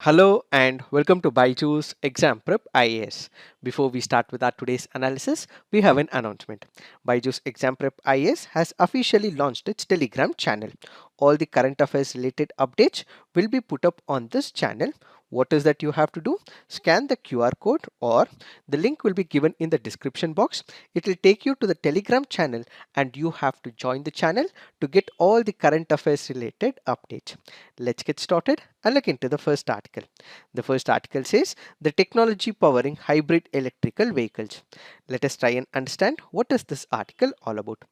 Hello and welcome to Byju's Exam Prep IAS. Before we start with our today's analysis, we have an announcement. Byju's Exam Prep IAS has officially launched its Telegram channel. All the current affairs related updates will be put up on this channel. What is that you have to do? Scan the QR code or the link will be given in the description box. It will take you to the Telegram channel and you have to join the channel to get all the current affairs related updates. Let's get started and look into the first article. The first article says the technology powering hybrid electrical vehicles. Let us try and understand what is this article all about.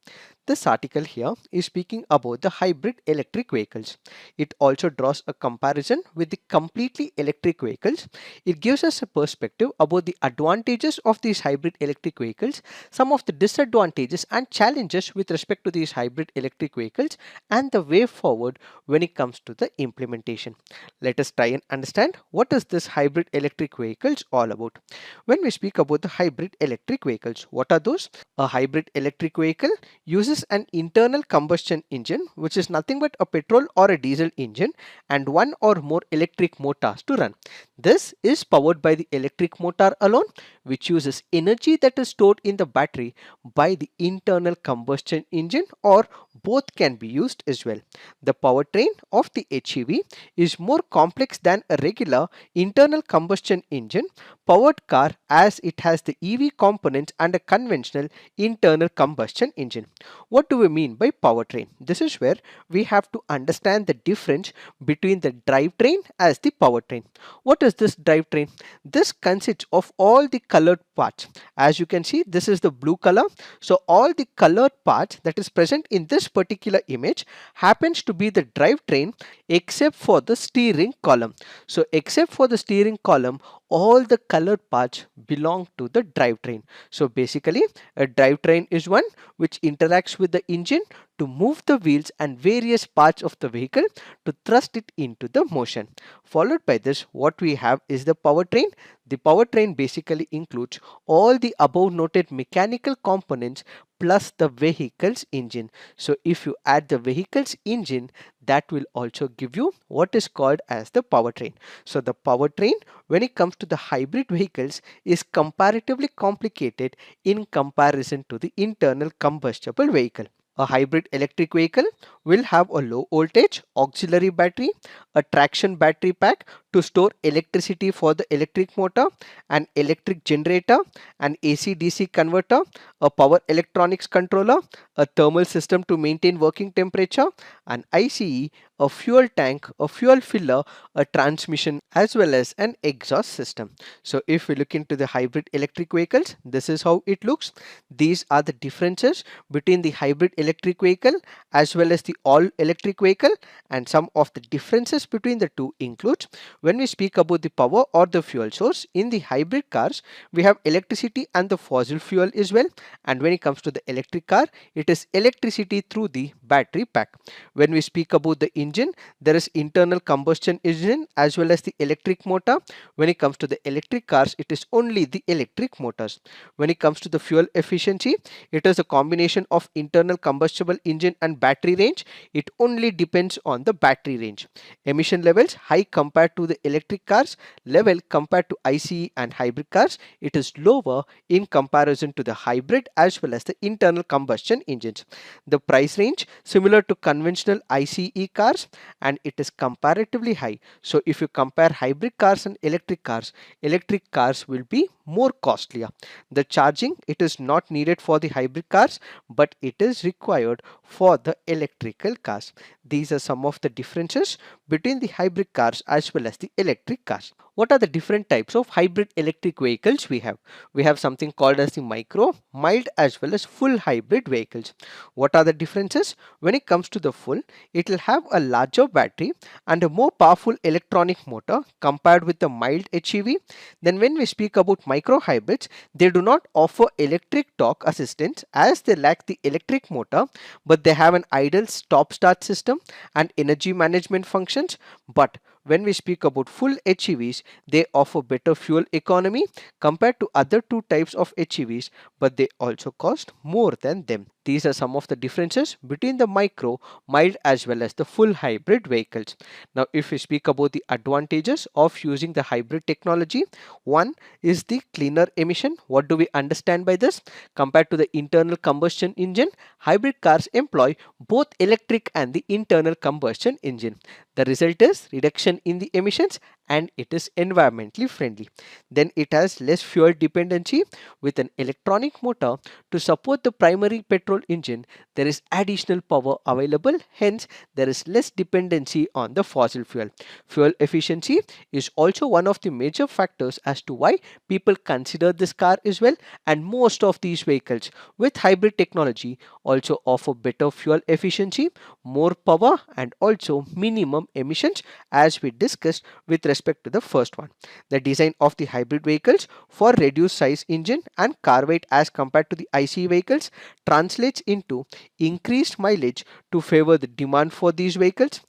This article here is speaking about the hybrid electric vehicles. It also draws a comparison with the completely electric vehicles. It gives us a perspective about the advantages of these hybrid electric vehicles, some of the disadvantages and challenges with respect to these hybrid electric vehicles, and the way forward when it comes to the implementation. Let us try and understand what is this hybrid electric vehicles all about. When we speak about the hybrid electric vehicles, what are those? A hybrid electric vehicle uses an internal combustion engine, which is nothing but a petrol or a diesel engine, and one or more electric motors to run. This is powered by the electric motor alone, which uses energy that is stored in the battery by the internal combustion engine, or both can be used as well. The powertrain of the HEV is more complex than a regular internal combustion engine powered car, as it has the EV components and a conventional internal combustion engine. What do we mean by powertrain? This is where we have to understand the difference between the drivetrain as the powertrain. What is this drivetrain? This consists of all the colored parts. As you can see, this is the blue color. So all the colored parts that is present in this particular image happens to be the drivetrain, except for the steering column. So except for the steering column, all the colored parts belong to the drivetrain. So basically, a drivetrain is one which interacts with the engine to move the wheels and various parts of the vehicle to thrust it into the motion. Followed by this, what we have is the powertrain. The powertrain basically includes all the above noted mechanical components plus the vehicle's engine. So if you add the vehicle's engine, that will also give you what is called as the powertrain. So the powertrain, when it comes to the hybrid vehicles, is comparatively complicated in comparison to the internal combustible vehicle. A hybrid electric vehicle will have a low voltage auxiliary battery, a traction battery pack to store electricity for the electric motor, an electric generator, an AC-DC converter, a power electronics controller, a thermal system to maintain working temperature, an ICE, a fuel tank, a fuel filler, a transmission, as well as an exhaust system. So if we look into the hybrid electric vehicles, this is how it looks. These are the differences between the hybrid electric vehicle as well as the all electric vehicle, and some of the differences between the two includes, when we speak about the power or the fuel source in the hybrid cars, we have electricity and the fossil fuel as well, and when it comes to the electric car, it is electricity through the battery pack. When we speak about the engine, there is internal combustion engine as well as the electric motor. When it comes to the electric cars, it is only the electric motors. When it comes to the fuel efficiency, it is a combination of internal combustible engine and battery range. It only depends on the battery range. Emission levels high compared to the electric cars, level compared to ICE and hybrid cars, it is lower in comparison to the hybrid as well as the internal combustion engines. The price range similar to conventional ICE cars, and it is comparatively high. So if you compare hybrid cars and electric cars will be more costlier. The charging, it is not needed for the hybrid cars, but it is required for the electrical cars. These are some of the differences between the hybrid cars as well as the electric cars. What are the different types of hybrid electric vehicles we have? We have something called as the micro, mild as well as full hybrid vehicles. What are the differences? When it comes to the full, it will have a larger battery and a more powerful electronic motor compared with the mild HEV. Then when we speak about micro hybrids, they do not offer electric torque assistance as they lack the electric motor, but they have an idle stop-start system and energy management functions. But when we speak about full HEVs, they offer better fuel economy compared to other two types of HEVs, but they also cost more than them. These are some of the differences between the micro, mild as well as the full hybrid vehicles. Now if we speak about the advantages of using the hybrid technology, one is the cleaner emission. What do we understand by this? Compared to the internal combustion engine, hybrid cars employ both electric and the internal combustion engine. The result is reduction in the emissions and it is environmentally friendly. Then it has less fuel dependency. With an electronic motor to support the primary petrol engine, there is additional power available, hence there is less dependency on the fossil fuel. Fuel efficiency is also one of the major factors as to why people consider this car as well, and most of these vehicles with hybrid technology also offer better fuel efficiency, more power and also minimum emissions, as we discussed with respect to the first one. The design of the hybrid vehicles for reduced size engine and car weight as compared to the ICE vehicles translates into increased mileage to favor the demand for these vehicles.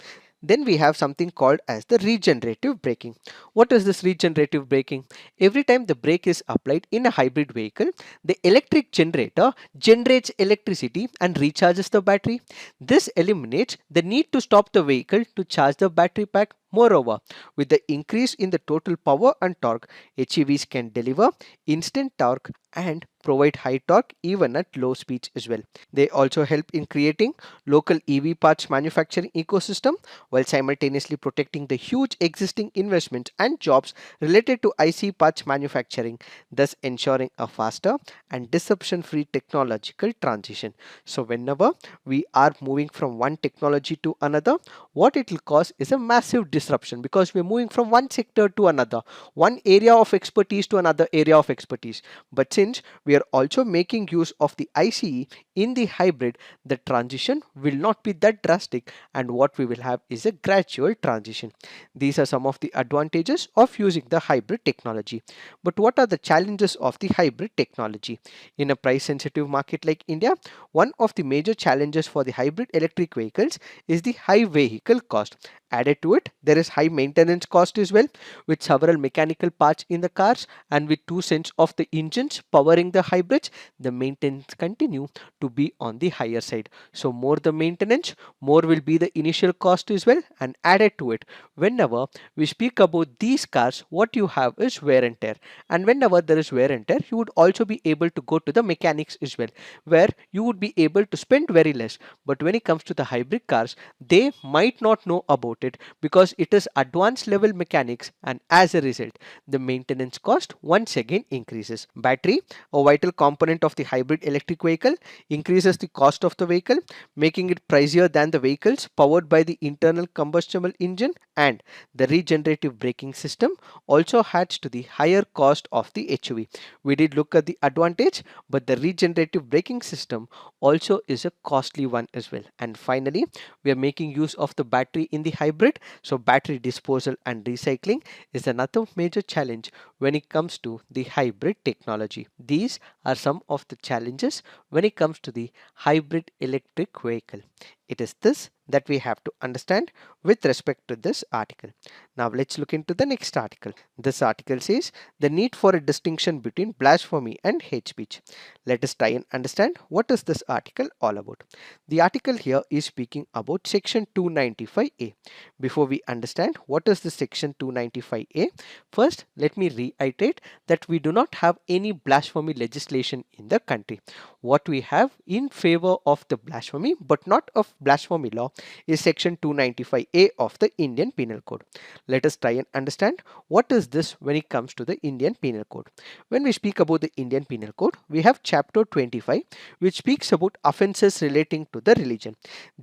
Then we have something called as the regenerative braking. What is this regenerative braking? Every time the brake is applied in a hybrid vehicle, the electric generator generates electricity and recharges the battery. This eliminates the need to stop the vehicle to charge the battery pack. Moreover, with the increase in the total power and torque, HEVs can deliver instant torque and provide high torque even at low speeds as well. They also help in creating local EV parts manufacturing ecosystem while simultaneously protecting the huge existing investments and jobs related to IC parts manufacturing, thus ensuring a faster and disruption-free technological transition. So whenever we are moving from one technology to another, what it will cause is a massive disruption, because we're moving from one sector to another, one area of expertise to another area of expertise. But since we are also making use of the ICE in the hybrid, the transition will not be that drastic, and what we will have is a gradual transition. These are some of the advantages of using the hybrid technology. But what are the challenges of the hybrid technology? In a price sensitive market like India, one of the major challenges for the hybrid electric vehicles is the high vehicle cost. Added to it, there is high maintenance cost as well, with several mechanical parts in the cars and with two sets of the engines powering the hybrids. The maintenance continue to be on the higher side. So more the maintenance, more will be the initial cost as well. And added to it, whenever we speak about these cars, what you have is wear and tear. And whenever there is wear and tear, you would also be able to go to the mechanics as well, where you would be able to spend very less. But when it comes to the hybrid cars, they might not know about it because it is advanced level mechanics, and as a result the maintenance cost once again increases. Battery, a vital component of the hybrid electric vehicle, increases the cost of the vehicle, making it pricier than the vehicles powered by the internal combustible engine, and the regenerative braking system also adds to the higher cost of the HUV. We did look at the advantage, but the regenerative braking system also is a costly one as well. And finally, we are making use of the battery in the hybrid, so battery disposal and recycling is another major challenge when it comes to the hybrid technology. These are some of the challenges when it comes to the hybrid electric vehicle. It is this that we have to understand with respect to this article. Now let's look into the next article. This article says the need for a distinction between blasphemy and hate speech. Let us try and understand what is this article all about. The article here is speaking about section 295A. Before we understand what is the section 295A, first let me reiterate that we do not have any blasphemy legislation in the country. What we have in favor of the blasphemy but not of blasphemy law is section 295A of the Indian Penal Code. Let us try and understand what is this when it comes to the Indian Penal Code. When we speak about the Indian Penal Code, we have chapter 25 which speaks about offences relating to the religion.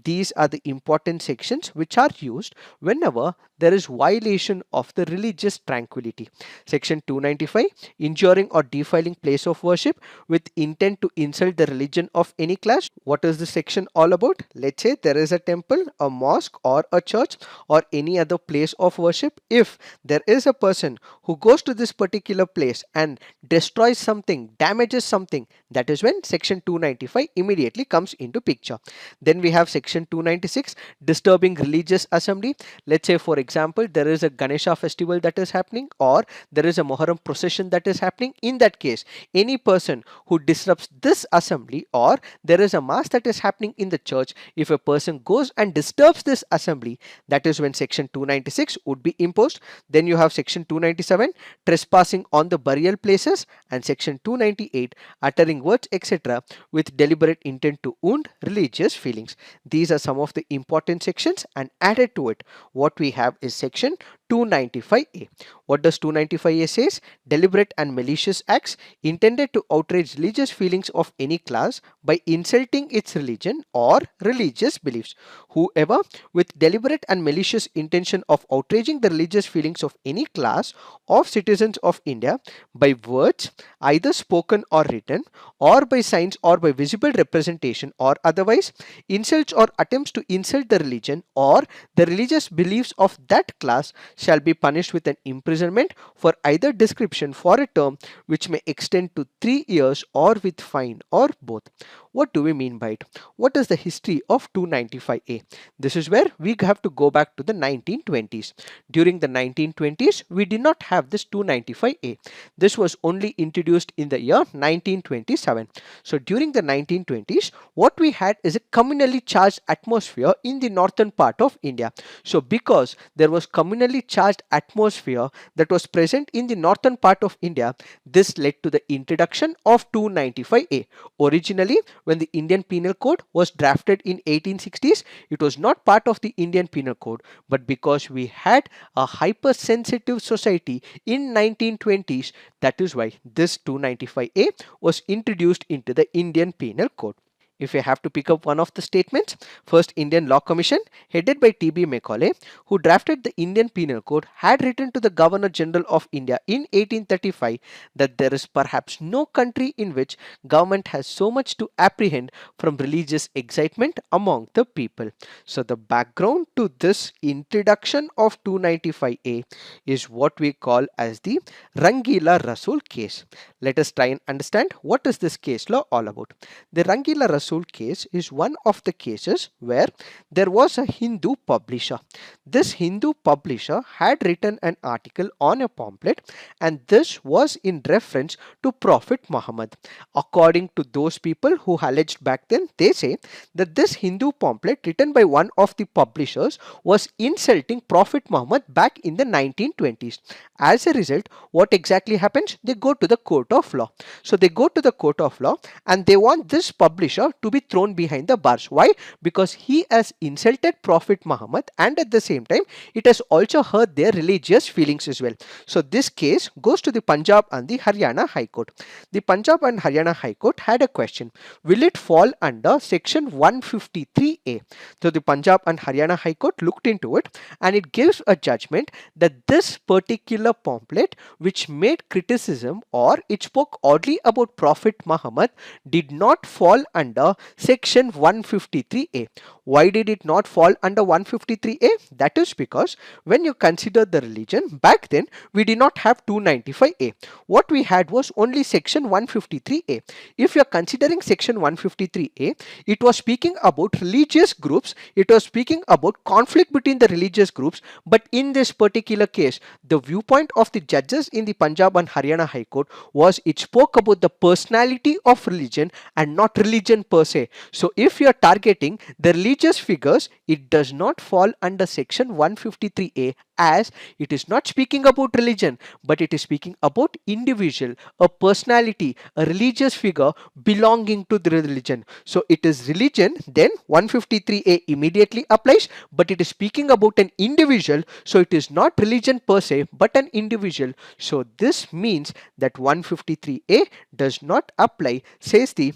These are the important sections which are used whenever there is violation of the religious tranquility. Section 295, injuring or defiling place of worship with intent to insult the religion of any class. What is the section all about? Let's say there is a temple, a mosque or a church or any other place of worship. If there is a person who goes to this particular place and destroys something, damages something, that is when section 295 immediately comes into picture. Then we have section 296, disturbing religious assembly. Let's say for example, there is a Ganesha festival that is happening, or there is a Moharram procession that is happening. In that case, any person who disrupts this assembly, or there is a mass that is happening in the church, if a person goes and disturbs this assembly, that is when section 296 would be imposed. Then you have section 297, trespassing on the burial places, and section 298, uttering words etc. with deliberate intent to wound religious feelings. These are some of the important sections, and added to it, what we have is section 295A. What does 295A says? Deliberate and malicious acts intended to outrage religious feelings of any class by insulting its religion or religious beliefs. Whoever, with deliberate and malicious intention of outraging the religious feelings of any class of citizens of India by words, either spoken or written, or by signs or by visible representation or otherwise, insults or attempts to insult the religion or the religious beliefs of that class shall be punished with an imprisonment for either description for a term which may extend to 3 years or with fine or both. What do we mean by it? What is the history of 295A? This is where we have to go back to the 1920s. During the 1920s, we did not have this 295A. This was only introduced in the year 1927. So during the 1920s, what we had is a communally charged atmosphere in the northern part of India. So because there was communally charged atmosphere that was present in the northern part of India, this led to the introduction of 295A. Originally, when the Indian Penal Code was drafted in 1860s, it was not part of the Indian Penal Code, but because we had a hypersensitive society in 1920s, that is why this 295A was introduced into the Indian Penal Code. If you have to pick up one of the statements, first Indian Law Commission headed by T.B. Macaulay, who drafted the Indian Penal Code, had written to the Governor General of India in 1835 that there is perhaps no country in which government has so much to apprehend from religious excitement among the people. So the background to this introduction of 295A is what we call as the Rangila Rasool case. Let us try and understand what is this case law all about. The Rangila Rasool case is one of the cases where there was a Hindu publisher. This Hindu publisher had written an article on a pamphlet, and this was in reference to Prophet Muhammad. According to those people who alleged back then, they say that this Hindu pamphlet written by one of the publishers was insulting Prophet Muhammad back in the 1920s. As a result, what exactly happens? They go to the court of law. So they go to the court of law and they want this publisher to be thrown behind the bars. Why? Because he has insulted Prophet Muhammad, and at the same time it has also hurt their religious feelings as well. So this case goes to the Punjab and the Haryana High Court. The Punjab and Haryana High Court had a question: will it fall under section 153A? So the Punjab and Haryana High Court looked into it, and it gives a judgment that this particular pamphlet, which made criticism or it spoke oddly about Prophet Muhammad, did not fall under section 153A. Why did it not fall under 153A? That is because when you consider the religion, back then we did not have 295A. What we had was only section 153A. If you are considering section 153A, it was speaking about religious groups, it was speaking about conflict between the religious groups, but in this particular case, the viewpoint of the judges in the Punjab and Haryana High Court was it spoke about the personality of religion and not religion per se. So if you are targeting the religious figures, it does not fall under section 153A, as it is not speaking about religion, but it is speaking about individual, a personality, a religious figure belonging to the religion. So it is religion, then 153A immediately applies, but it is speaking about an individual, so it is not religion per se, but an individual. So this means that 153A does not apply, says the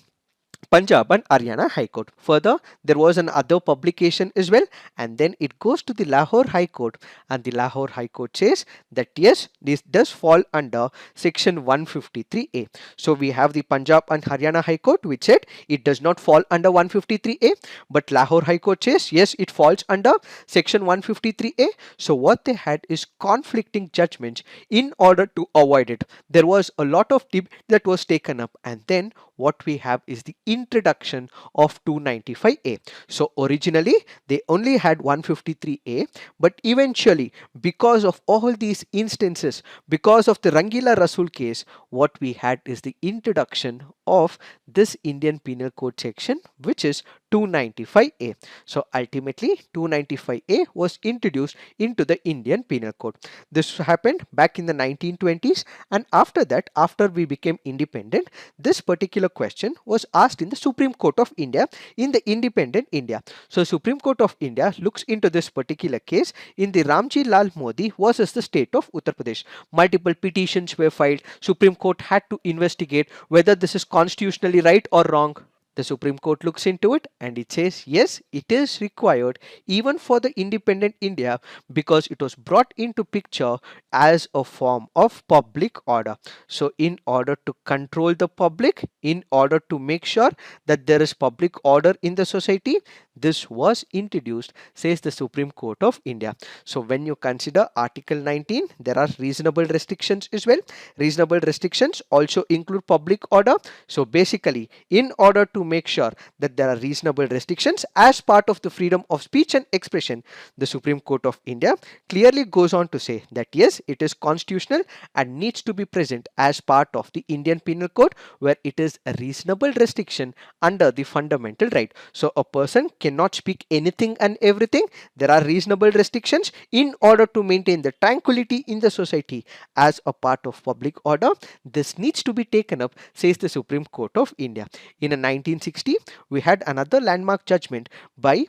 Punjab and Haryana High Court. Further, there was an other publication as well, and then it goes to the Lahore High Court, and the Lahore High Court says that yes, this does fall under section 153A. So we have the Punjab and Haryana High Court which said it does not fall under 153A, but Lahore High Court says yes, it falls under section 153A. So what they had is conflicting judgments. In order to avoid it, there was a lot of debate that was taken up, and then what we have is the introduction of 295A. So originally they only had 153A, but eventually, because of all these instances, because of the Rangila Rasool case, what we had is the introduction of this Indian Penal Code section, which is 295A. So ultimately 295A was introduced into the Indian Penal Code. This happened back in the 1920s, and after that, after we became independent, this particular question was asked in the Supreme Court of India in the independent India. So Supreme Court of India looks into this particular case in the Ramji Lal Modi versus the state of Uttar Pradesh. Multiple petitions were filed. Supreme Court had to investigate whether this is constitutionally right or wrong. The Supreme Court looks into it and it says yes, it is required even for the independent India, because it was brought into picture as a form of public order. So in order to control the public, in order to make sure that there is public order in the society, this was introduced, says the Supreme Court of India. So when you consider Article 19, there are reasonable restrictions as well. Reasonable restrictions also include public order. So basically, in order to make sure that there are reasonable restrictions as part of the freedom of speech and expression, the Supreme Court of India clearly goes on to say that yes, it is constitutional and needs to be present as part of the Indian Penal Code, where it is a reasonable restriction under the fundamental right. So a person cannot speak anything and everything. There are reasonable restrictions in order to maintain the tranquility in the society as a part of public order. This needs to be taken up, says the Supreme Court of India. In 1960, we had another landmark judgment by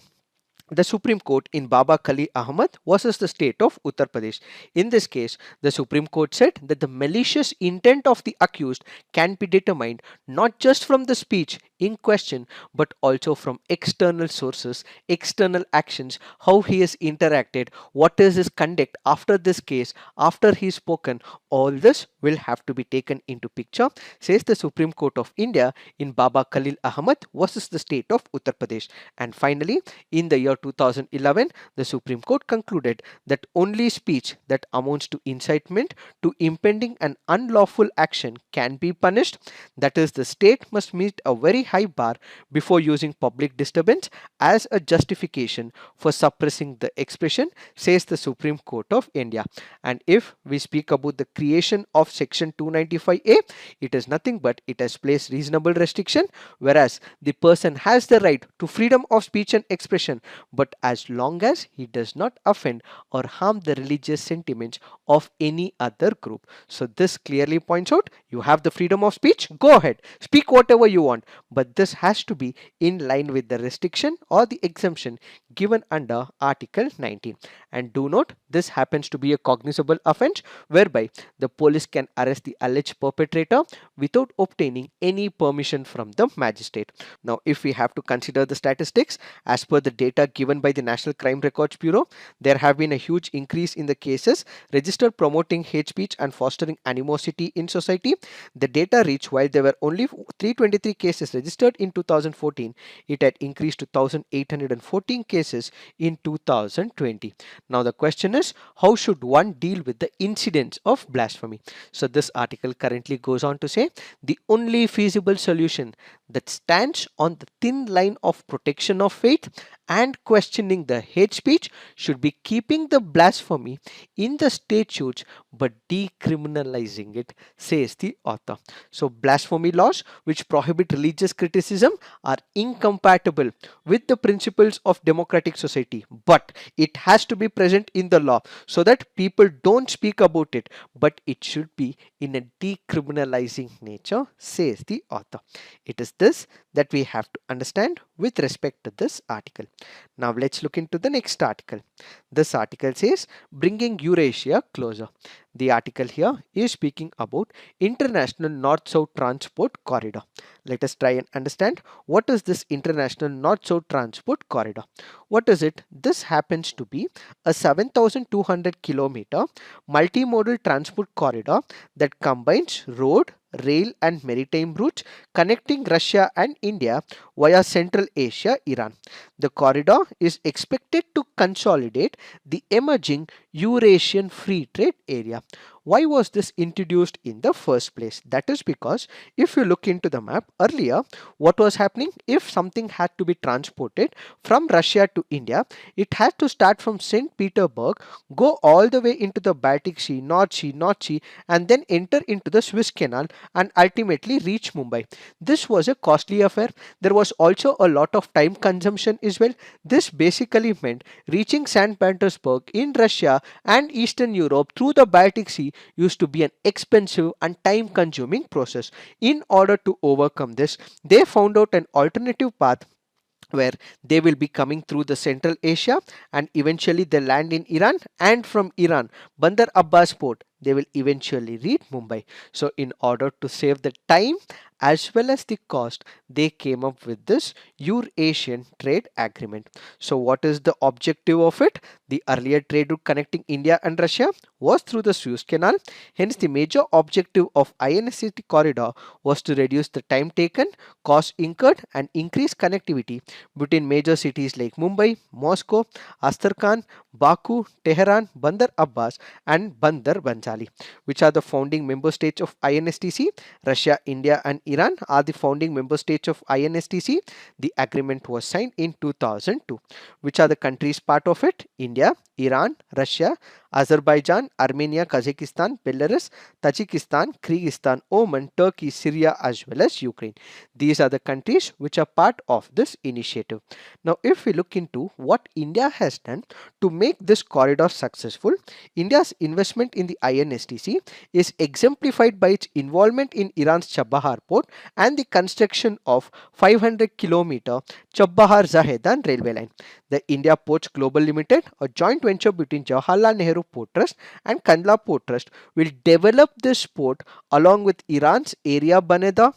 the Supreme Court in Baba Khalil Ahmad versus the state of Uttar Pradesh. In this case, the Supreme Court said that the malicious intent of the accused can be determined not just from the speech in question, but also from external sources, external actions, how he has interacted, what is his conduct after this case, after he's spoken. All this will have to be taken into picture, says the Supreme Court of India in Baba Khalil Ahmad versus the state of Uttar Pradesh. And finally, in the year 2011, the Supreme Court concluded that only speech that amounts to incitement to impending and unlawful action can be punished. That is, the state must meet a very high bar before using public disturbance as a justification for suppressing the expression, says the Supreme Court of India. And if we speak about the creation of Section 295A, it is nothing but it has placed reasonable restriction, whereas the person has the right to freedom of speech and expression, but as long as he does not offend or harm the religious sentiments of any other group. So this clearly points out you have the freedom of speech, go ahead, speak whatever you want, but this has to be in line with the restriction or the exemption given under Article 19. And do note, this happens to be a cognizable offense whereby the police can arrest the alleged perpetrator without obtaining any permission from the magistrate. Now, if we have to consider the statistics, as per the data given by the National Crime Records Bureau, there have been a huge increase in the cases registered promoting hate speech and fostering animosity in society. The data reached, while there were only 323 cases registered in 2014, it had increased to 1,814 cases in 2020. Now the question is, how should one deal with the incidents of blasphemy? So this article currently goes on to say the only feasible solution that stands on the thin line of protection of faith and questioning the hate speech should be keeping the blasphemy in the statutes but decriminalizing it, says the author. So blasphemy laws which prohibit religious criticism are incompatible with the principles of democratic society, but it has to be present in the law so that people don't speak about it, but it should be in a decriminalizing nature, says the author. It is this that we have to understand with respect to this article. Now let's look into the next article. This article says bringing Eurasia closer. The article here is speaking about International North-South Transport Corridor. Let us try and understand what is this International North-South Transport Corridor. What is it? This happens to be a 7,200 kilometer multimodal transport corridor that combines road, rail and maritime routes connecting Russia and India via Central Asia, Iran. The corridor is expected to consolidate the emerging Eurasian free trade area. Why was this introduced in the first place? That is because if you look into the map earlier, what was happening? If something had to be transported from Russia to India, it had to start from St. Petersburg, go all the way into the Baltic Sea, North Sea, and then enter into the Suez Canal and ultimately reach Mumbai. This was a costly affair. There was also a lot of time consumption as well. This basically meant reaching St. Petersburg in Russia and Eastern Europe through the Baltic Sea used to be an expensive and time consuming process. In order to overcome this, they found out an alternative path where they will be coming through the Central Asia and eventually they land in Iran, and from Iran, Bandar Abbas port, they will eventually reach Mumbai. So in order to save the time as well as the cost, they came up with this Eurasian trade agreement. So what is the objective of it? The earlier trade route connecting India and Russia was through the Suez Canal. Hence the major objective of INSCT corridor was to reduce the time taken, cost incurred and increase connectivity between major cities like Mumbai, Moscow, Astrakhan, Baku, Tehran, Bandar Abbas and Bandar Banjali, which are the founding member states of INSTC. Russia, India and Iran are the founding member states of INSTC. The agreement was signed in 2002. Which are the countries part of it? India, Iran, Russia, Azerbaijan, Armenia, Kazakhstan, Belarus, Tajikistan, Kyrgyzstan, Oman, Turkey, Syria as well as Ukraine. These are the countries which are part of this initiative. Now if we look into what India has done to make this corridor successful, India's investment in the INSTC is exemplified by its involvement in Iran's Chabahar port and the construction of 500-kilometer Chabahar-Zahedan railway line. The India Ports Global Limited, a joint venture between Jawaharlal Nehru Port Trust and Kandla Port Trust, will develop this port along with Iran's Area Baneda.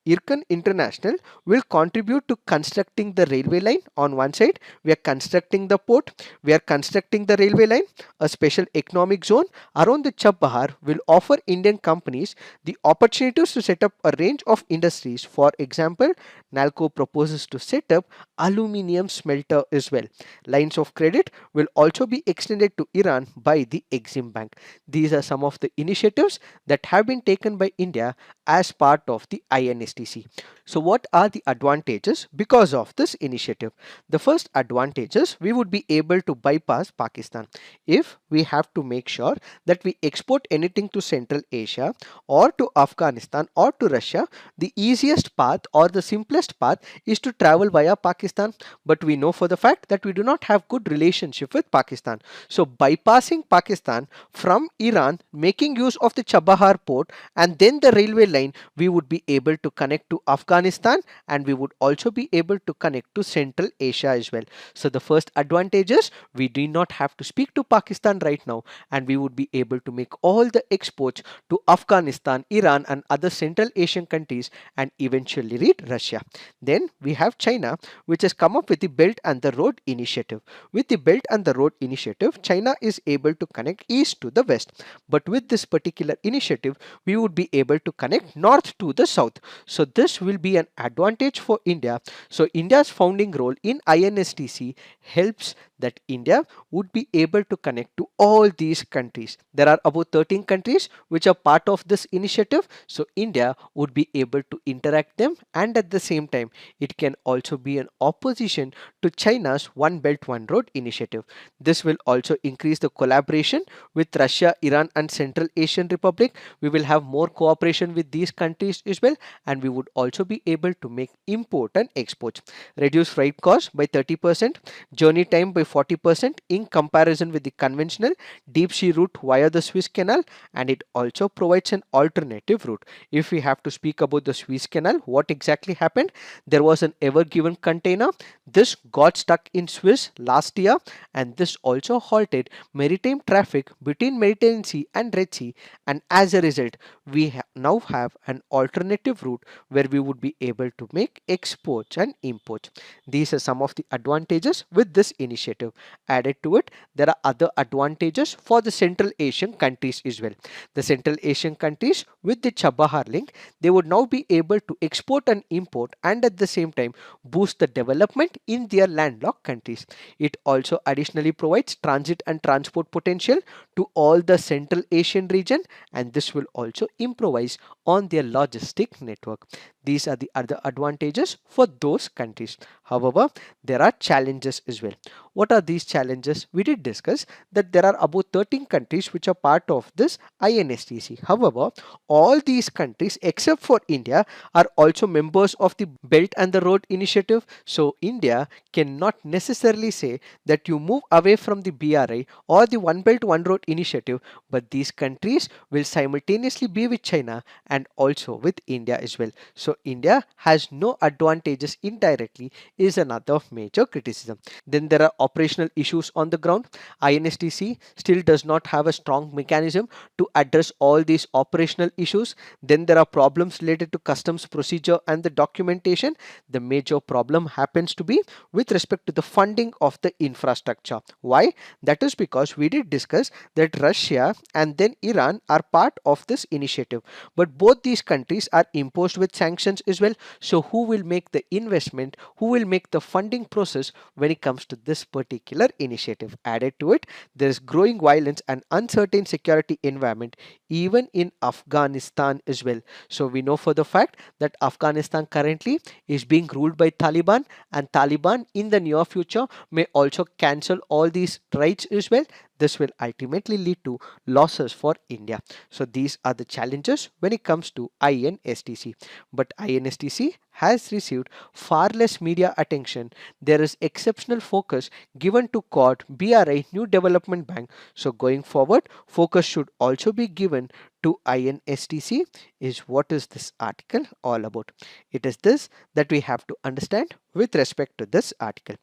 Irkan International will contribute to constructing the railway line. On one side, we are constructing the port, we are constructing the railway line. A special economic zone around the Chabahar will offer Indian companies the opportunities to set up a range of industries. For example, Nalco proposes to set up aluminium smelter as well. Lines of credit will also be extended to Iran by the Exim Bank. These are some of the initiatives that have been taken by India as part of the INSTC. So what are the advantages because of this initiative? The first advantage is we would be able to bypass Pakistan. If we have to make sure that we export anything to Central Asia or to Afghanistan or to Russia, the easiest path or the simplest path is to travel via Pakistan. But we know for the fact that we do not have good relationship with Pakistan. So bypassing Pakistan from Iran, making use of the Chabahar port and then the railway line, we would be able to connect to Afghanistan and we would also be able to connect to Central Asia as well. So the first advantage is we do not have to speak to Pakistan right now and we would be able to make all the exports to Afghanistan, Iran and other Central Asian countries and eventually reach Russia. Then we have China, which has come up with the Belt and the Road Initiative. With the Belt and the Road Initiative, China is able to connect east to the west. But with this particular initiative, we would be able to connect north to the south. So this will be an advantage for India. So India's founding role in INSTC helps that India would be able to connect to all these countries. There are about 13 countries which are part of this initiative. So India would be able to interact them and at the same time it can also be an opposition to China's One Belt One Road initiative. This will also increase the collaboration with Russia, Iran and Central Asian Republic. We will have more cooperation with these countries as well and we would also be able to make import and exports. Reduce freight cost by 30%, journey time by 40% in comparison with the conventional deep sea route via the Suez Canal, and it also provides an alternative route. If we have to speak about the Suez Canal, what exactly happened? There was an ever given container. This got stuck in Suez last year and this also halted maritime traffic between Mediterranean Sea and Red Sea, and as a result we now have an alternative route where we would be able to make exports and imports. These are some of the advantages with this initiative. initiative. Added to it, there are other advantages for the Central Asian countries as well. The Central Asian countries with the Chabahar link, they would now be able to export and import and at the same time boost the development in their landlocked countries. It also additionally provides transit and transport potential to all the Central Asian region, and this will also improvise on their logistic network. These are the other advantages for those countries. However, there are challenges as well. What are these challenges? We did discuss that there are about 13 countries which are part of this INSTC. However, all these countries except for India are also members of the Belt and the Road Initiative. So India cannot necessarily say that you move away from the BRI or the One Belt One Road Initiative, but these countries will simultaneously be with China and also with India as well. So India has no advantages indirectly is another major criticism. Then there are operational issues on the ground. INSTC still does not have a strong mechanism to address all these operational issues. Then there are problems related to customs procedure and the documentation. The major problem happens to be with respect to the funding of the infrastructure. Why? That is because we did discuss that Russia and then Iran are part of this initiative, but both these countries are imposed with sanctions as well. So who will make the investment, who will make the funding process when it comes to this particular initiative? Added to it, there is growing violence and uncertain security environment even in Afghanistan as well. So we know for the fact that Afghanistan currently is being ruled by Taliban, and Taliban in the near future may also cancel all these rights as well. This will ultimately lead to losses for India. So these are the challenges when it comes to INSTC. But INSTC has received far less media attention. There is exceptional focus given to CORD, BRI, New Development Bank. So going forward, focus should also be given to INSTC. Is what is this article all about? It is this that we have to understand with respect to this article.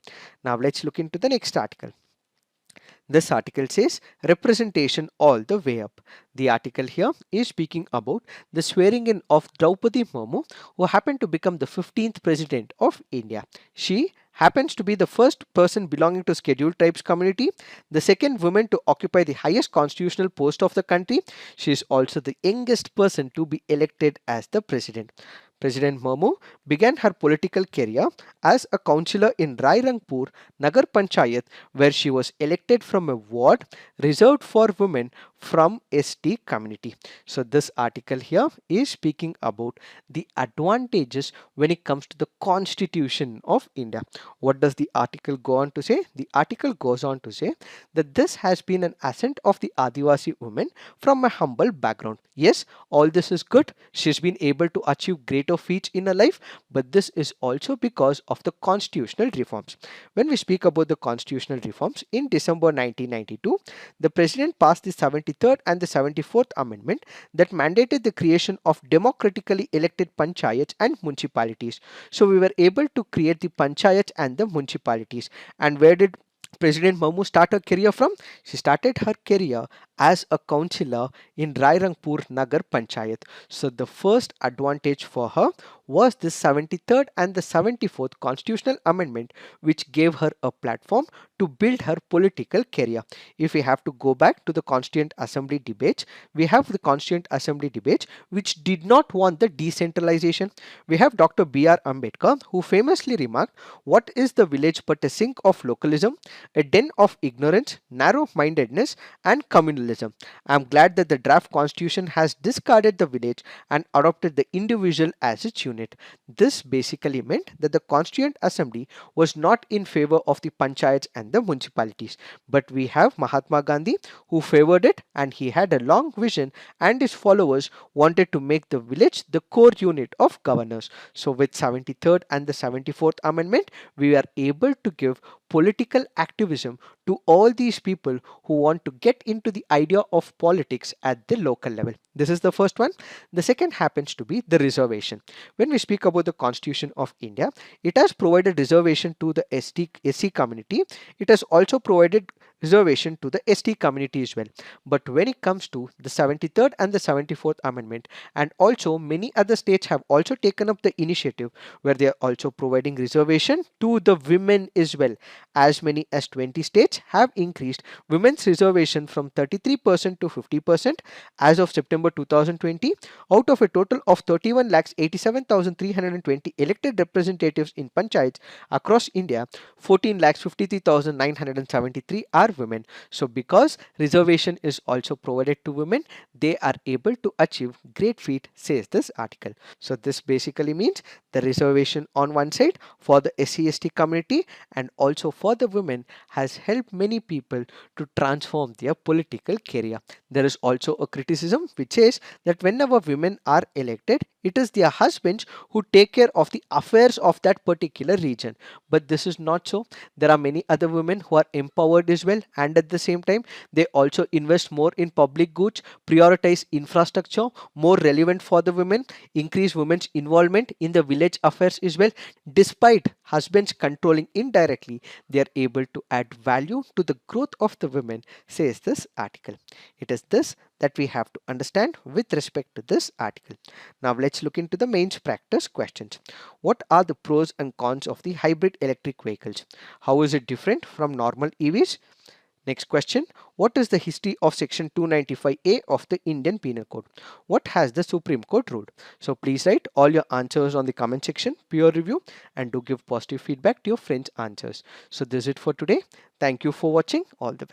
Now let's look into the next article. This article says representation all the way up. The article here is speaking about the swearing in of Draupadi Murmu, who happened to become the 15th president of India. She happens to be the first person belonging to scheduled tribes community, the second woman to occupy the highest constitutional post of the country. She is also the youngest person to be elected as the president. President Murmu began her political career as a councillor in Rairangpur Nagar Panchayat, where she was elected from a ward reserved for women from ST community. So this article here is speaking about the advantages when it comes to the Constitution of India. What does the article go on to say? The article goes on to say that this has been an ascent of the Adivasi woman from a humble background. Yes, all this is good. She's been able to achieve greater feats in her life, but this is also because of the constitutional reforms. When we speak about the constitutional reforms, in December 1992, the president passed the 73rd and the 74th amendment that mandated the creation of democratically elected panchayats and municipalities. So we were able to create the panchayats and the municipalities. And where did President Murmu start her career from? She started her career as a councillor in Rairangpur Nagar Panchayat. So the first advantage for her was the 73rd and the 74th constitutional amendment, which gave her a platform to build her political career. If we have to go back to the Constituent Assembly debates, we have the Constituent Assembly debates which did not want the decentralization. We have Dr. B.R. Ambedkar, who famously remarked, "What is the village but a sink of localism, a den of ignorance, narrow-mindedness and communalism?" I am glad that the draft constitution has discarded the village and adopted the individual as its unit. This basically meant that the Constituent Assembly was not in favor of the panchayats and the municipalities. But we have Mahatma Gandhi, who favored it, and he had a long vision, and his followers wanted to make the village the core unit of governance. So with 73rd and the 74th amendment, we are able to give political activism to all these people who want to get into the idea of politics at the local level. This is the first one. The second happens to be the reservation. When we speak about the Constitution of India, it has provided reservation to the SC community. It has also provided reservation to the ST community as well. But when it comes to the 73rd and the 74th Amendment, and also many other states have also taken up the initiative where they are also providing reservation to the women as well. As many as 20 states have increased women's reservation from 33% to 50% as of September 2020. Out of a total of 31,87,320 elected representatives in panchayats across India, 14,53,973 are women. So because reservation is also provided to women, they are able to achieve great feat, says this article. So this basically means the reservation on one side for the SC/ST community and also for the women has helped many people to transform their political career. There is also a criticism which says that whenever women are elected, it is their husbands who take care of the affairs of that particular region. But this is not so. There are many other women who are empowered as well, and at the same time, they also invest more in public goods, prioritize infrastructure, more relevant for the women, increase women's involvement in the village affairs as well. Despite husbands controlling indirectly, they are able to add value to the growth of the women, says this article. It is this that we have to understand with respect to this article. Now let's look into the mains practice questions. What are the pros and cons of the hybrid electric vehicles? How is it different from normal EVs? Next question. What is the history of section 295A of the Indian Penal Code? What has the Supreme Court ruled? So please write all your answers on the comment section, peer review, and do give positive feedback to your friends' answers. So this is it for today. Thank you for watching. All the best.